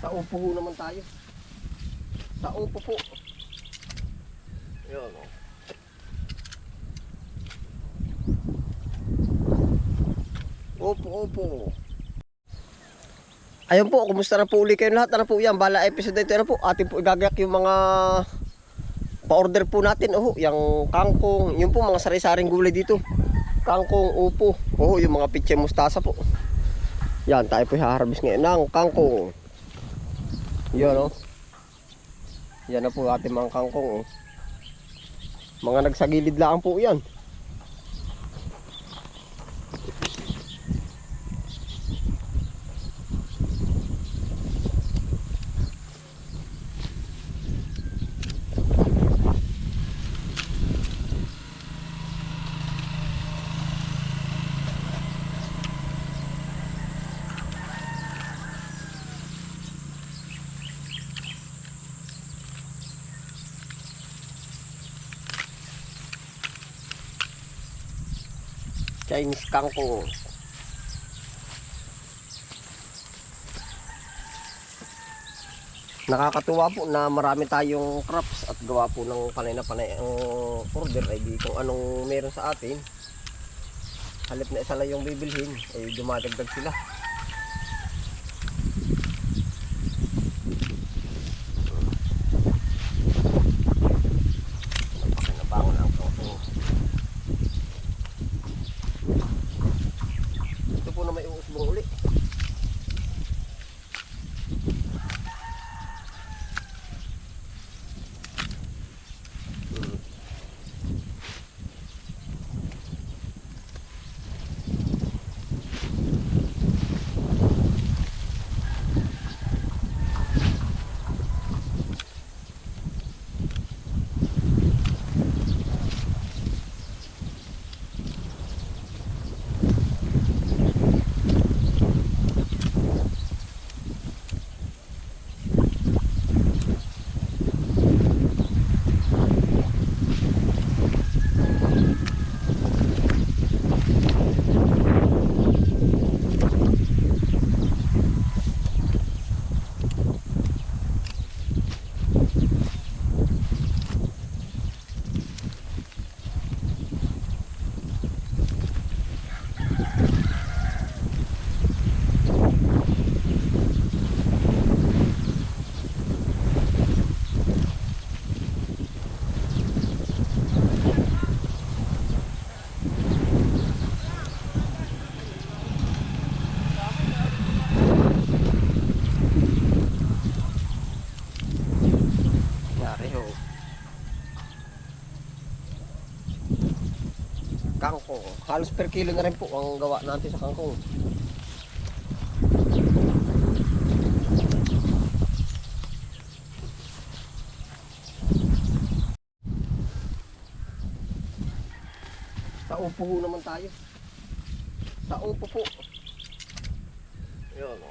Sa upo ho naman tayo. Sa upo po. Yun o. Upo. Ayun po, kumusta na po uli kayo lahat? Ano po yan? Bala episode ito na po. Atin po igagayak yung mga pa-order po natin. Oh, yung kangkong. Yung po mga sari-saring gulay dito. Kangkong, upo. Oh, yung mga pitche mustasa po. Yan, tayo po i-harvest ngayon ng kangkong. Yan oh. Yan na po ating mga kangkong oh. Mga nagsagilid lang po yan. Chinese kangkong. Nakakatuwa po na marami tayong crops at gawa po ng panay-na-panay ang order ay di kung anong meron sa atin. Halip na isa lang yung bibilhin ay dumadagdag sila. Napakinabangon ang kangkong. Ito po na may uusbong uli. Kangkong. Halos per kilo na rin po ang gawa natin sa kangkong. Sa upo naman tayo. Sa upo po. Yun o.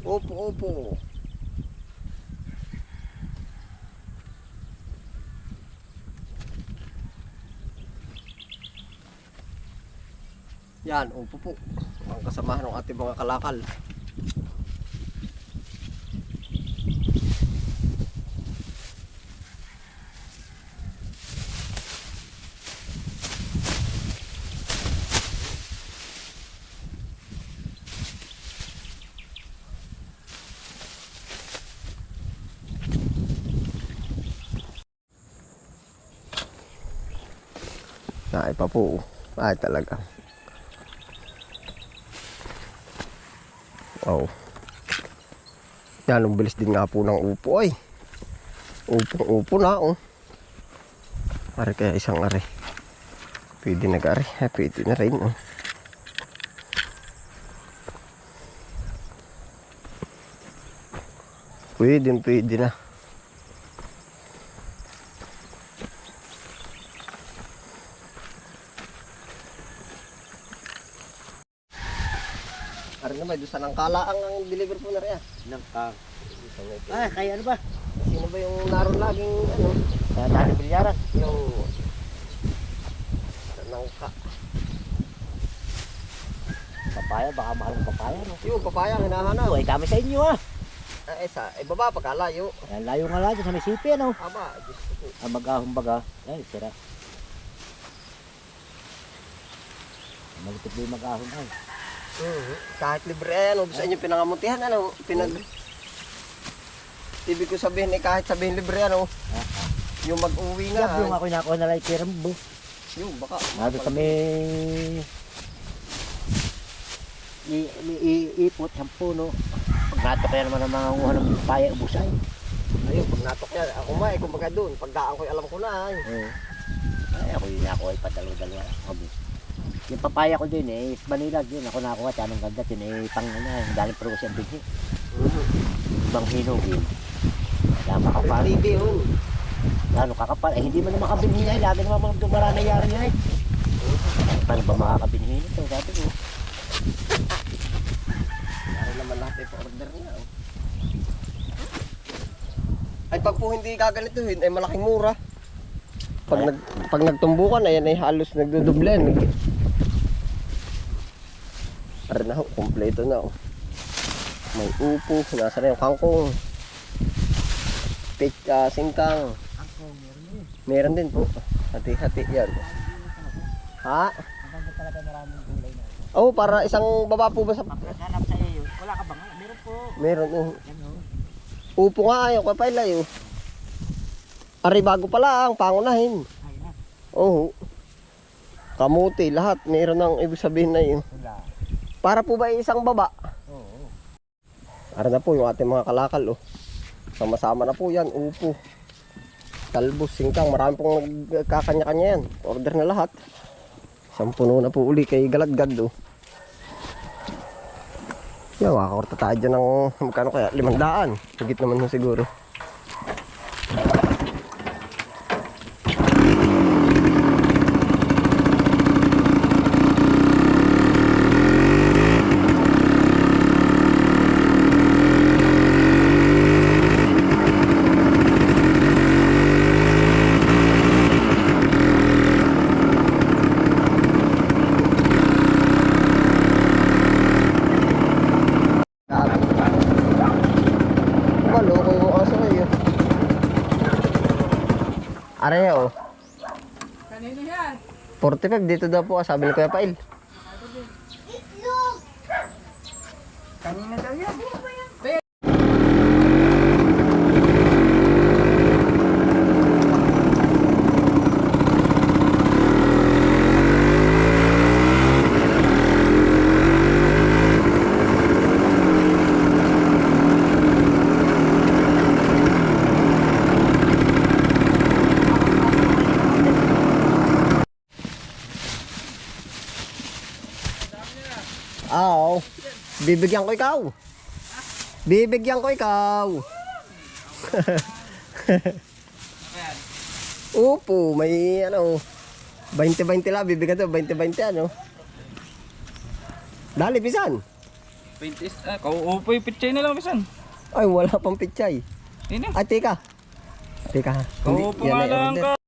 Upo. Yan, upo po. Ang kasamahan ng ating mga kalakal. Ay pa po. Ay talaga. Oh. Yan, ang bilis din nga po ng upo ay. Upo na oh. Are kaya isang are. Pwede nag-are. Pwede na rin oh. Pwede na. Are na may dusa ng kalaang ang deliver po na rin ah. Nangkang. Ah, kaya ano ba? Sino ba yung naroon laging ano? Dali Bilyaran. Yung nangka. Papaya, baka mahal ng papaya, no? Yung papaya ang hinahanap. Ay, kami sa inyo, ah. Baba pagkalayo. Ayan, layo nga lang dyan sa may sipi, ano? Aba, Diyos ko po. Ang bagahong baga. Ay, sira. Malipit din mag-ahon, ay. Kahit libre ano, gusto inyo pinangamutihan ano, ibig ko sabihin kahit sabihin libre ano, yung mag-uwi nga. Yung ako nakuha na lang kay Rambo. Yung baka. Nado kami iipot ang puno. Pag natok yan naman ang mga nguha ng papaya, ubusay. Ayun, pag natok yan, ako kumbaga doon, pagdaan ko alam ko na ay. Ay, ako yun ako ay padalo-dalo. Yung papaya ko din eh, Manila din. Ako nakuha, tanong ganda din eh, pang ano, galing pero kasi ang bighi. Ibang hinog yun. Kaya makapal. TV yun. Ano, kakapal. Eh, hindi mo na makabinhi na eh. Lagi naman mga dumaranayari na eh. Paano ba makakabinhi nito? Sabi ko. Para naman natin pa-order niya. Oh. Ay, pag po hindi gaganituhin, ay malaking mura. Pag nagtumbukan, ayan ay halos nagduduble. Para na ho, kompleto na oh. May upo, nasa na yung kangkong. Singkang. Meron din po. Hati-hati yan. Ha? Maganda talaga maraming gulay na. Oo, para isang baba po ba sa... Pagkakanap sa iyo, wala ka ba nga? Meron po. Meron oh. Yan o. Upo nga ayaw kapailay oh. Ari bago pala ang pangunahin. Ay na. Oo. Kamuti, lahat. Meron ng ibig sabihin na yun. Wala. Para po ba isang baba? Oo. Para na po yung ating mga kalakal oh. Sama-sama na po yan, upo. Talbos, singkang, marami pong nagkakanya-kanya yan. Order na lahat. Isang puno na po uli kay Galadgad oh. Yan, makakorta tayo dyan ng magkano kaya? 500. Higit naman mo siguro. Maloko yung aso kayo. Aray oh. Kanino yan? 45 dito daw po, sabi ni Kuya Pail. Kanino daw yan? Oo. Bibigyan ko ikaw. Bibigyan ko ikaw. Upo, may ano 20-20 lang, bibigyan to 20-20 ano. Dali bisan. 20 kauupo yung pichay na lang bisan. Ay, wala pang pichay. Hindi na. Ay, teka. Teka. Kauupo nga ay lang order. ka.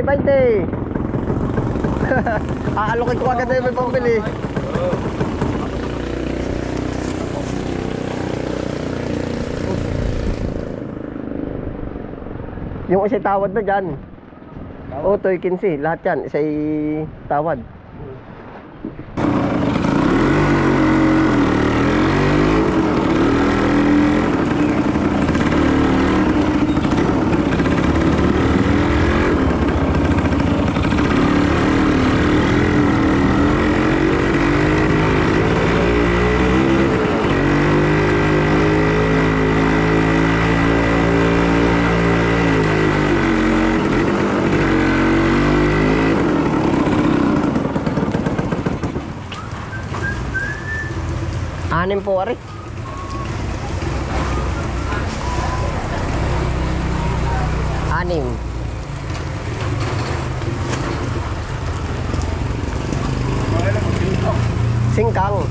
Bante. Aalokin ko agad na yung may pambili. Yung isa'y tawad na dyan. O, toy 15. Lahat yan. Isa'y tawad. Anim po, ari. Anim. Singkang.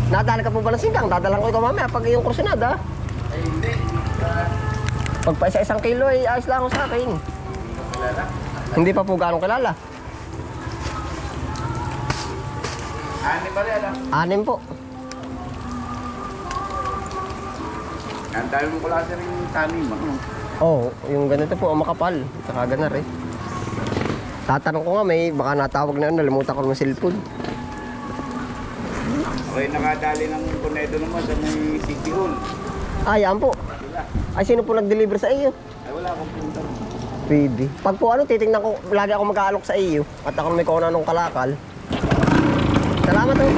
Nadala ka po ba ng singkang? Dadalang ko ikaw mamaya pag yung kursunada. Ay, hindi. Pag pa isa-isang kilo ay ayos lang ako sa akin. Kilala. Hindi pa po ganong kilala. Ani pala, alam. 6 po. Ang dami mo klase rin tanim, ano? Oo, yung ganito po ang makapal. Tsaka ganar eh. Tatanong ko nga may baka natawag na yun, nalimutan ko ng cellphone. Okay, nakadali ng tornado naman sa may City Hall. Ah, yan po. Sila. Ay, sino po nag-deliver sa iyo? Ay, wala akong punta. Pwede. Pag po ano, titingnan ko, lagi ako mag-aalok sa iyo. At ako may kuha ng kalakal. Salamat oh.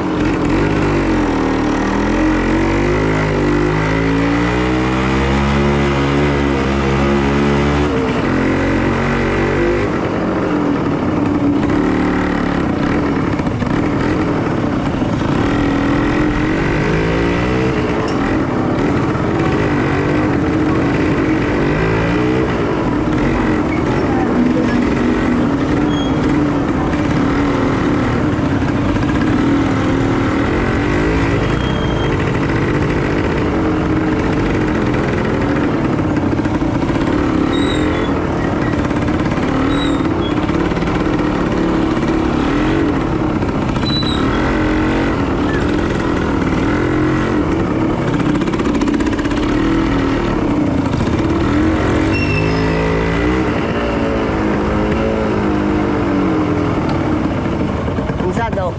Minsan daw,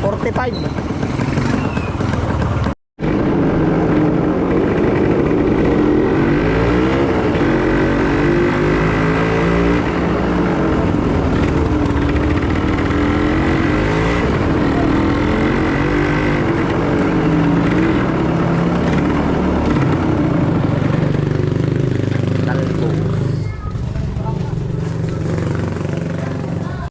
45.